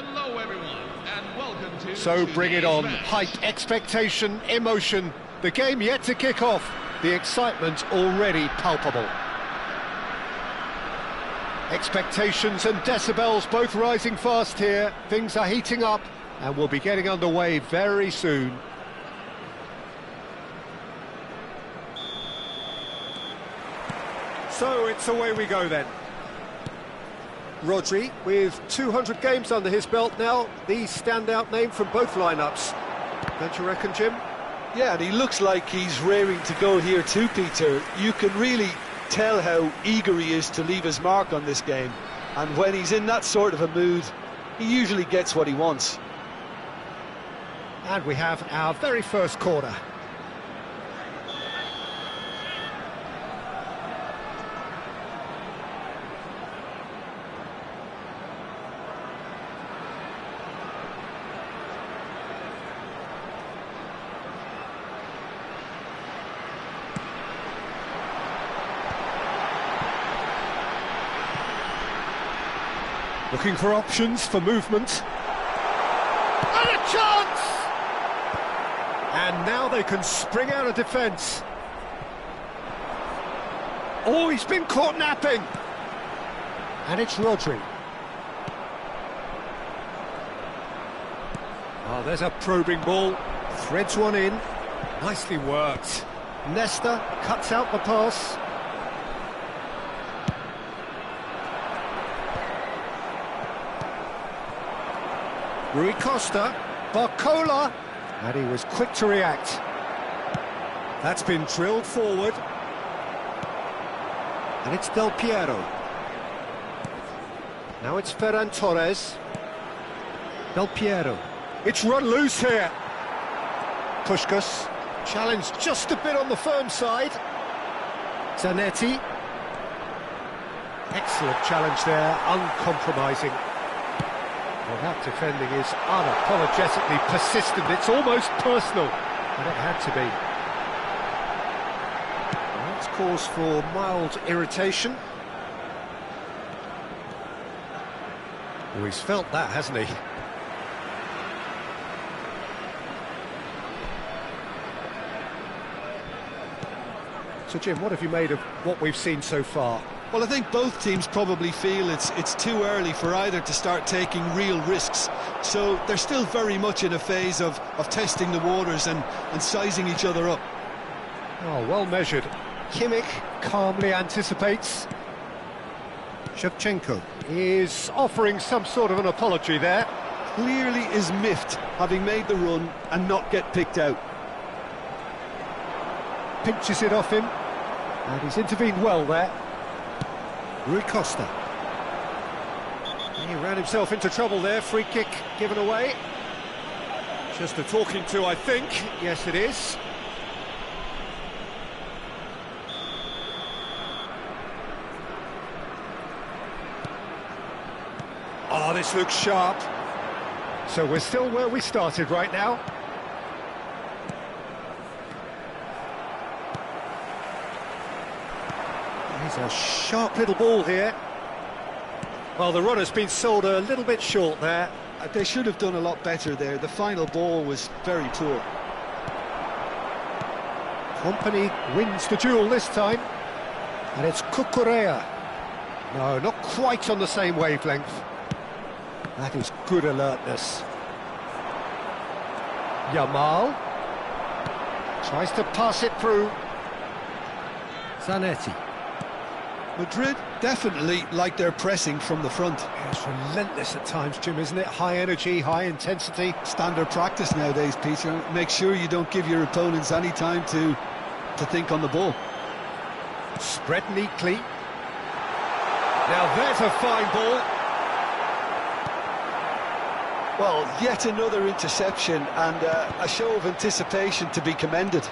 Hello everyone, and welcome to... So bring it on. match. Hype, expectation, emotion. The game yet to kick off. The excitement already palpable. Expectations and decibels both rising fast here. Things are heating up and we'll be getting underway very soon. So it's away we go then. Rodri, with 200 games under his belt now, the standout name from both lineups. Don't you reckon, Jim? Yeah, and he looks like he's raring to go here too, Peter. You can really tell how eager he is to leave his mark on this game. And when he's in that sort of a mood, he usually gets what he wants. And we have our very first corner. Looking for options for movement. And a chance! And now they can spring out of defence. Oh, he's been caught napping. And it's Rodri. Oh, there's a probing ball. Threads one in. Nicely worked. Nesta cuts out the pass. Rui Costa, Barcola, and he was quick to react. That's been drilled forward. And it's Del Piero. Now it's Ferran Torres. Del Piero. It's run loose here. Puskás, challenged just a bit on the firm side. Zanetti. Excellent challenge there, uncompromising. Well, that defending is unapologetically persistent. It's almost personal, and it had to be. Well, that's cause for mild irritation. Oh, he's felt that, hasn't he? So, Jim, what have you made of what we've seen so far? Well, I think both teams probably feel it's too early for either to start taking real risks. So they're still very much in a phase of testing the waters and sizing each other up. Oh, well measured. Kimmich calmly anticipates. Shevchenko is offering some sort of an apology there. Clearly is miffed, having made the run and not get picked out. Pinches it off him, and he's intervened well there. Rui Costa. He ran himself into trouble there, free kick given away. Just a talking to, I think. Yes, it is. Oh, this looks sharp. So we're still where we started right now. He's a sharp little ball here. Well, the runner's been sold a little bit short there. They should have done a lot better there. The final ball was very poor. Company wins the duel this time. And it's Cucurella. No, not quite on the same wavelength. That is good alertness. Yamal tries to pass it through. Zanetti. Madrid definitely like their pressing from the front. Yeah, it's relentless at times, Jim, isn't it? High energy, high intensity. Standard practice nowadays, Peter. Make sure you don't give your opponents any time to think on the ball. Spread neatly. Now there's a fine ball. Well, yet another interception and a show of anticipation to be commended.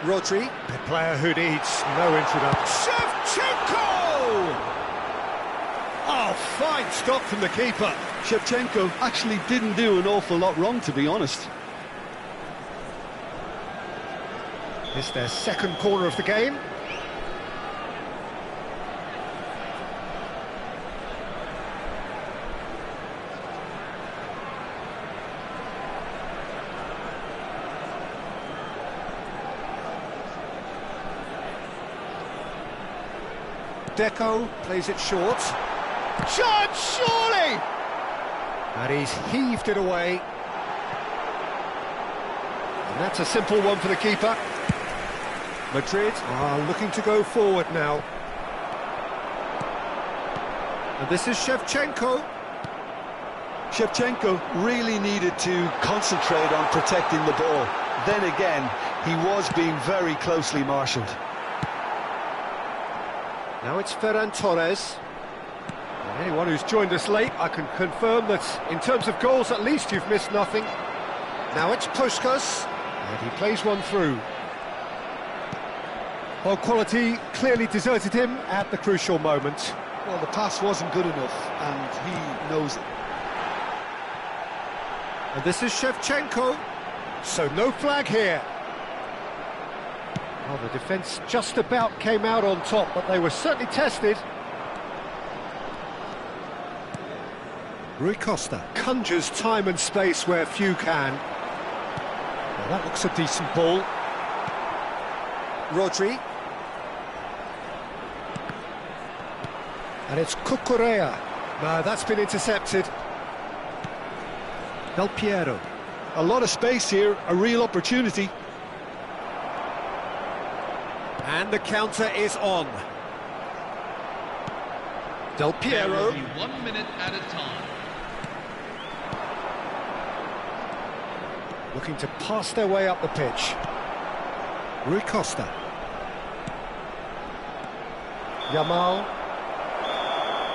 Rodri, a player who needs no introduction. Shevchenko! Oh, fine stop from the keeper. Shevchenko actually didn't do an awful lot wrong, to be honest. It's their second corner of the game. Deco plays it short. Chance, surely! And he's heaved it away. And that's a simple one for the keeper. Madrid are looking to go forward now. And this is Shevchenko. Shevchenko really needed to concentrate on protecting the ball. Then again, he was being very closely marshalled. Now it's Ferran Torres. And anyone who's joined us late, I can confirm that in terms of goals, at least you've missed nothing. Now it's Puskás, and he plays one through. Well, quality clearly deserted him at the crucial moment. Well, the pass wasn't good enough, and he knows it. And this is Shevchenko, so no flag here. Well, the defence just about came out on top, but they were certainly tested. Rui Costa conjures time and space where few can. Well, that looks a decent ball. Rodri. And it's Cucurella. No, that's been intercepted. Del Piero. A lot of space here, a real opportunity. And the counter is on. Del Piero. There will be 1 minute at a time. Looking to pass their way up the pitch. Rui Costa. Yamal.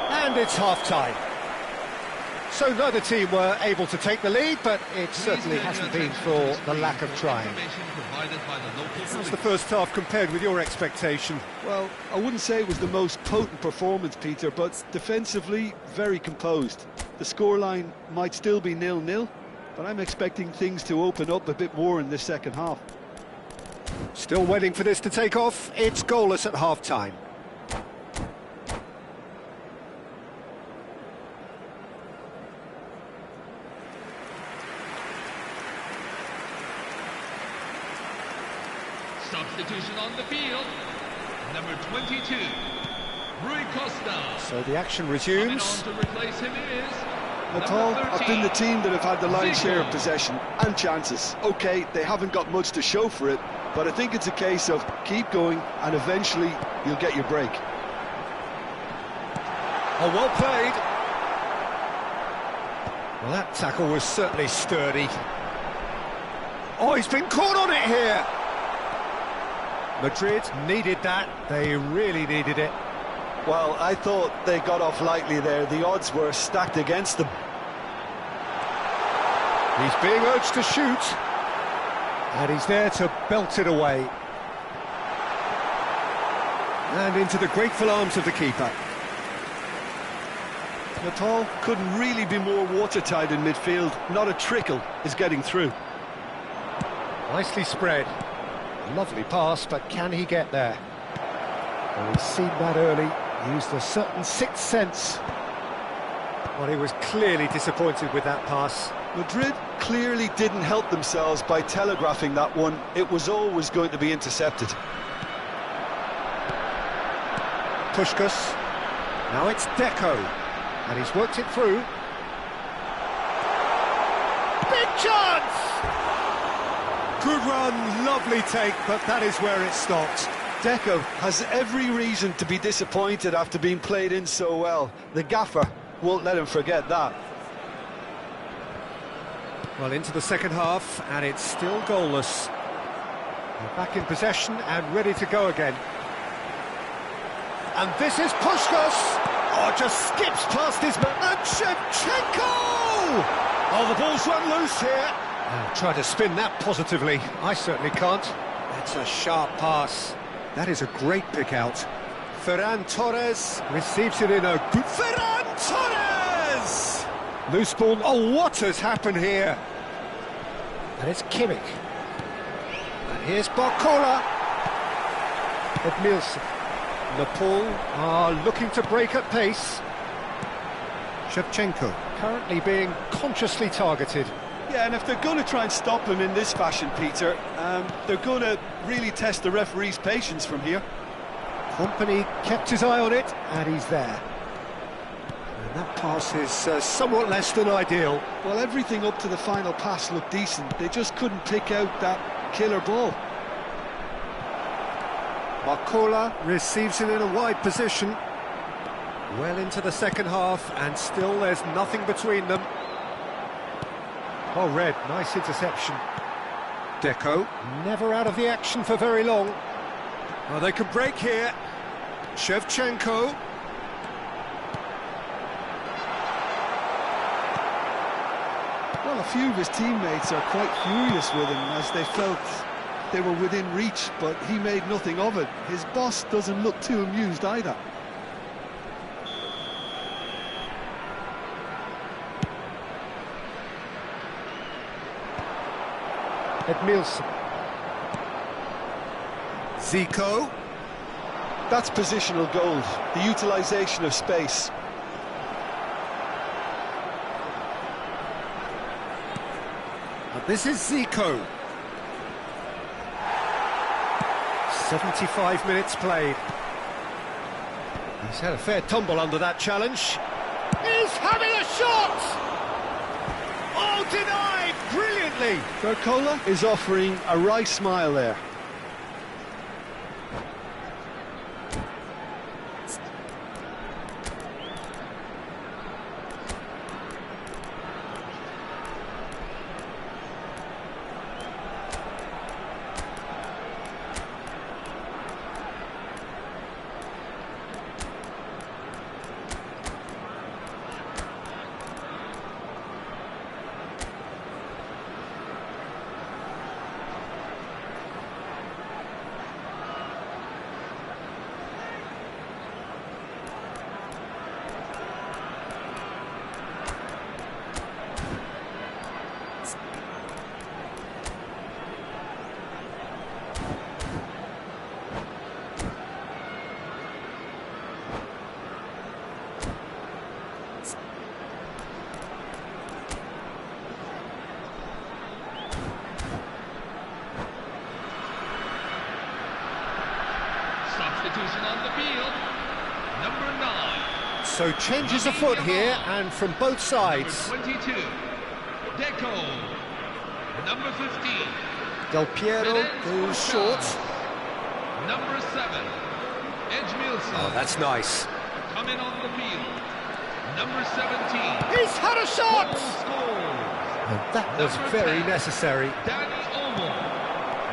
And it's half-time. So neither team were able to take the lead, but it certainly hasn't been for the lack of trying. How's the first half compared with your expectation? Well, I wouldn't say it was the most potent performance, Peter, but defensively, very composed. The scoreline might still be 0-0, but I'm expecting things to open up a bit more in this second half. Still waiting for this to take off. It's goalless at half-time. Substitution on the field. Number 22, Rui Costa. So the action Coming resumes. on to replace him is Natal number have 13, been the team that have had the lion's share of Zico. possession and chances. OK, they haven't got much to show for it, but I think it's a case of keep going and eventually you'll get your break. Oh, well played. Well, that tackle was certainly sturdy. Oh, he's been caught on it here. Madrid needed that. They really needed it. Well, I thought they got off lightly there. The odds were stacked against them. He's being urged to shoot. And he's there to belt it away. And into the grateful arms of the keeper. Natal couldn't really be more watertight in midfield. Not a trickle is getting through. Nicely spread. Lovely pass, but can he get there? Well, he's seen that early, used a certain sixth sense. Well, he was clearly disappointed with that pass. Madrid clearly didn't help themselves by telegraphing that one. It was always going to be intercepted. Puskás. Now it's Deco. And he's worked it through. Big chance! Good run, lovely take, but that is where it stopped. Deco has every reason to be disappointed after being played in so well. The gaffer won't let him forget that. Well, into the second half, and it's still goalless. They're back in possession and ready to go again. And this is Puskás! Oh, just skips past his man. And Shevchenko! Oh, the ball's run loose here. Try to spin that positively. I certainly can't. That's a sharp pass. That is a great pick out. Ferran Torres receives it in a good... Ferran Torres! Loose ball. Oh, what has happened here? And it's Kimmich. And here's Barcola. Edmilson. Nepal are looking to break at pace. Shevchenko currently being consciously targeted. Yeah, and if they're going to try and stop him in this fashion, Peter, they're going to really test the referee's patience from here. Company kept his eye on it, and he's there. And that pass is somewhat less than ideal. Well, everything up to the final pass looked decent. They just couldn't pick out that killer ball. Marcola receives it in a wide position. Well into the second half, and still there's nothing between them. Oh, Red, nice interception. Deco, never out of the action for very long. Oh, they can break here. Shevchenko. Well, a few of his teammates are quite furious with him as they felt they were within reach, but he made nothing of it. His boss doesn't look too amused either. Edmilson. Zico. That's positional gold, the utilisation of space. And this is Zico. 75 minutes played. He's had a fair tumble under that challenge. He's having a shot! Oh, denied brilliantly! Marcola is offering a wry smile there. Substitution on the field, number 9. So changes afoot here, and from both sides. Number 22, Deco. Number 15, Del Piero goes short. number 7, Edmilson. Oh, that's nice. Coming on the field, number 17. He's had a shot! Scores. And that was Number very 10, necessary. Danny Olmo.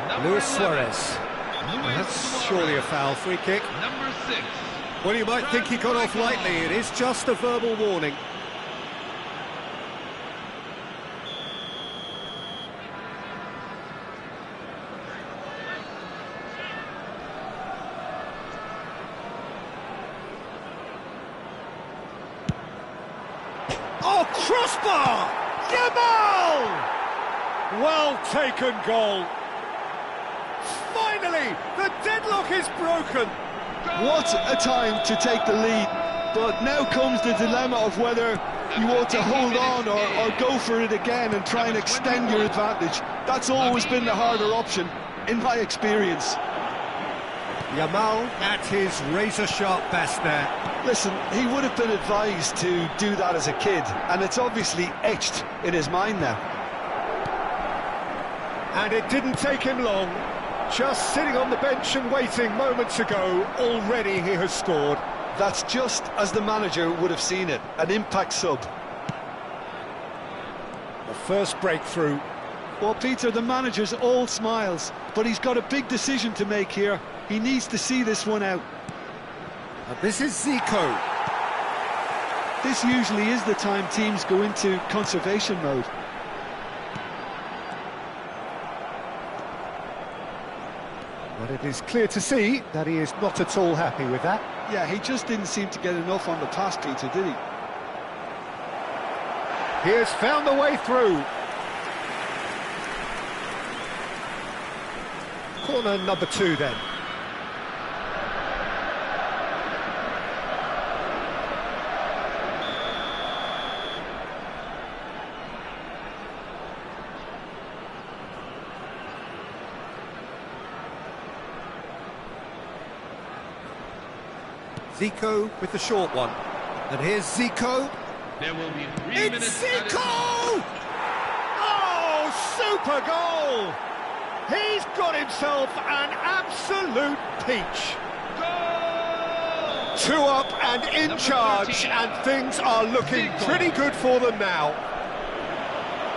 Number Luis 11, Suarez. Well, Luis that's Suarez. surely a foul. Free kick. Number 6, Well, you might think he got off lightly. It is just a verbal warning. Oh, crossbar! Yamal! Well taken goal. Finally, the deadlock is broken. What a time to take the lead. But now comes the dilemma of whether you want to hold on or go for it again and try and extend your advantage. That's always been the harder option, in my experience. Yamal at his razor-sharp best there. Listen, he would have been advised to do that as a kid, and it's obviously etched in his mind now. And it didn't take him long. Just sitting on the bench and waiting moments ago, already he has scored. That's just as the manager would have seen it, an impact sub. The first breakthrough. Well, Peter, the manager's all smiles, but he's got a big decision to make here. He needs to see this one out. And this is Zico. This usually is the time teams go into conservation mode. But it is clear to see that he is not at all happy with that. Yeah, he just didn't seem to get enough on the pass, Peter, did he? He has found the way through. Corner number 2 then. Zico with the short one. And here's Zico. There will be 3 It's minutes added. Zico! Oh, super goal! He's got himself an absolute peach. Goal! 2 up and in Number charge, 13. and things are looking Zico. pretty good for them now.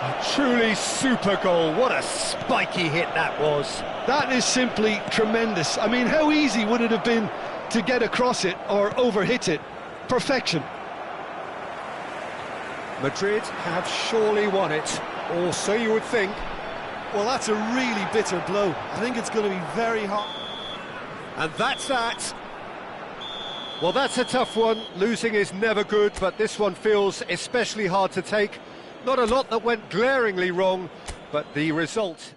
A truly super goal. What a spiky hit that was. That is simply tremendous. I mean, how easy would it have been to get across it or overhit it? Perfection. Madrid have surely won it, or so you would think. Well, that's a really bitter blow. I think it's going to be very hard. And that's that. Well, that's a tough one. Losing is never good, but this one feels especially hard to take. Not a lot that went glaringly wrong, but the result